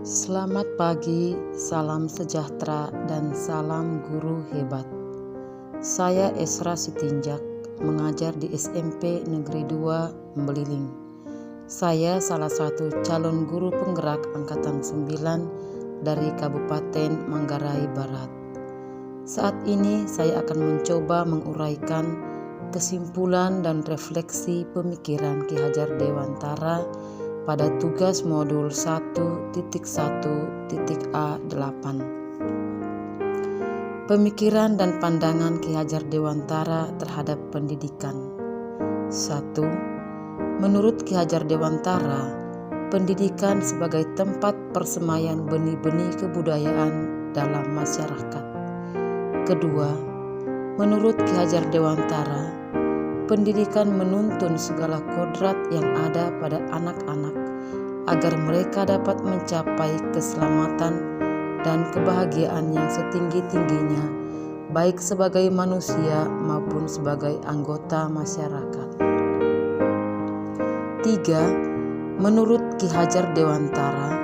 Selamat pagi, salam sejahtera, dan salam guru hebat. Saya Esra Sitinjak, mengajar di SMP Negeri 2 Mbeliling. Saya salah satu calon guru penggerak Angkatan 9 dari Kabupaten Manggarai Barat. Saat ini saya akan mencoba menguraikan kesimpulan dan refleksi pemikiran Ki Hajar Dewantara pada tugas modul 1.1.A8. Pemikiran dan pandangan Ki Hajar Dewantara terhadap pendidikan. 1. Menurut Ki Hajar Dewantara, pendidikan sebagai tempat persemaian benih-benih kebudayaan dalam masyarakat. Kedua, menurut Ki Hajar Dewantara, pendidikan menuntun segala kodrat yang ada pada anak-anak agar mereka dapat mencapai keselamatan dan kebahagiaan yang setinggi-tingginya, baik sebagai manusia maupun sebagai anggota masyarakat. 3. Menurut Ki Hajar Dewantara,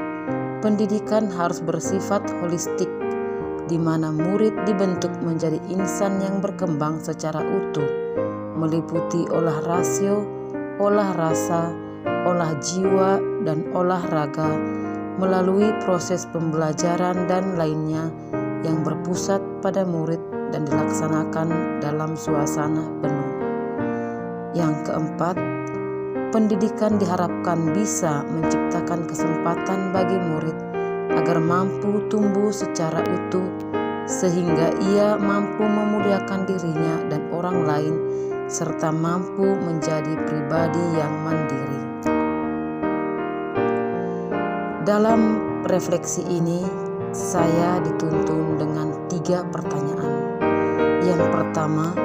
pendidikan harus bersifat holistik, di mana murid dibentuk menjadi insan yang berkembang secara utuh, meliputi olah rasio, olah rasa, olah jiwa, dan olahraga melalui proses pembelajaran dan lainnya yang berpusat pada murid dan dilaksanakan dalam suasana penuh. Yang keempat, pendidikan diharapkan bisa menciptakan kesempatan bagi murid agar mampu tumbuh secara utuh sehingga ia mampu memuliakan dirinya dan orang lain serta mampu menjadi pribadi yang mandiri. Dalam refleksi ini, saya dituntun dengan 3 pertanyaan. Yang pertama,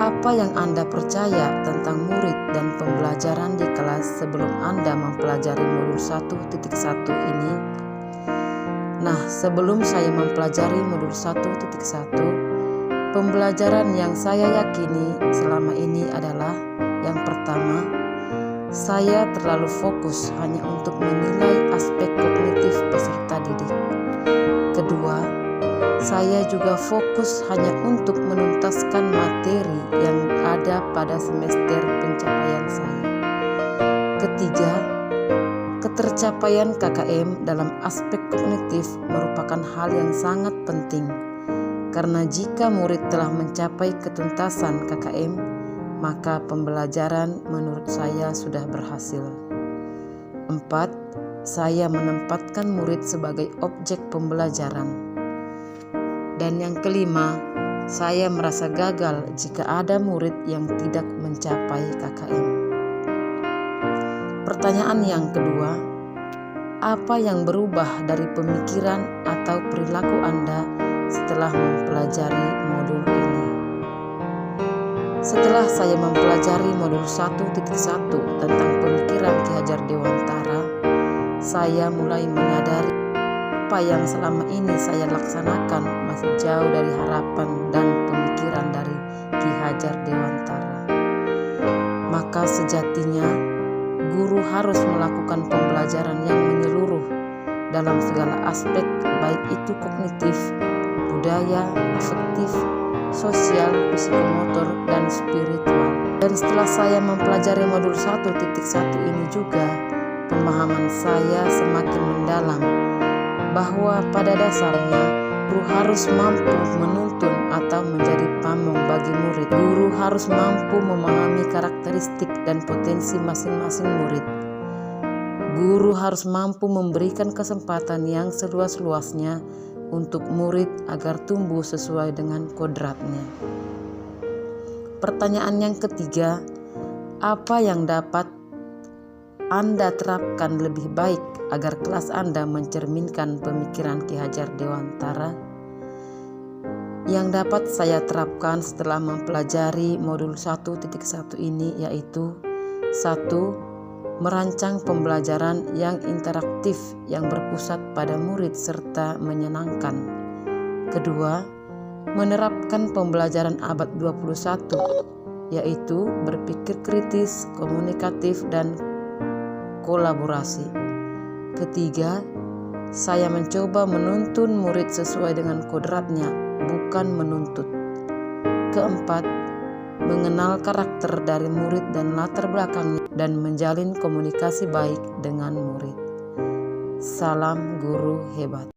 apa yang Anda percaya tentang murid dan pembelajaran di kelas sebelum Anda mempelajari modul 1.1 ini? Nah, sebelum saya mempelajari modul 1.1, pembelajaran yang saya yakini selama ini adalah yang pertama, saya terlalu fokus hanya untuk menilai aspek kognitif peserta didik. Kedua, saya juga fokus hanya untuk menuntaskan materi yang ada pada semester pencapaian saya. Ketiga, ketercapaian KKM dalam aspek kognitif merupakan hal yang sangat penting, karena jika murid telah mencapai ketuntasan KKM, maka pembelajaran menurut saya sudah berhasil. 4. Saya menempatkan murid sebagai objek pembelajaran. Dan yang kelima, saya merasa gagal jika ada murid yang tidak mencapai KKM. Pertanyaan yang kedua, apa yang berubah dari pemikiran atau perilaku Anda setelah mempelajari modul ini? Setelah saya mempelajari modul 1.1 tentang pemikiran Ki Hajar Dewantara, saya mulai menyadari apa yang selama ini saya laksanakan masih jauh dari harapan dan pemikiran dari Ki Hajar Dewantara. Maka sejatinya, guru harus melakukan pembelajaran yang menyeluruh dalam segala aspek, baik itu kognitif, budaya, afektif, sosial, psikomotor, dan spiritual. Dan setelah saya mempelajari modul 1.1 ini juga, pemahaman saya semakin mendalam bahwa pada dasarnya guru harus mampu menuntun atau menjadi pamong bagi murid. Guru harus mampu memahami karakteristik dan potensi masing-masing murid. Guru harus mampu memberikan kesempatan yang seluas-luasnya untuk murid agar tumbuh sesuai dengan kodratnya. Pertanyaan yang ketiga, apa yang dapat Anda terapkan lebih baik agar kelas Anda mencerminkan pemikiran Ki Hajar Dewantara? Yang dapat saya terapkan setelah mempelajari modul 1.1 ini yaitu 1. Merancang pembelajaran yang interaktif yang berpusat pada murid serta menyenangkan. Kedua, menerapkan pembelajaran abad 21 yaitu berpikir kritis, komunikatif, dan kolaborasi. Ketiga, Saya mencoba menuntun murid sesuai dengan kodratnya, bukan menuntut. Keempat, mengenal karakter dari murid dan latar belakangnya dan menjalin komunikasi baik dengan murid. Salam guru hebat.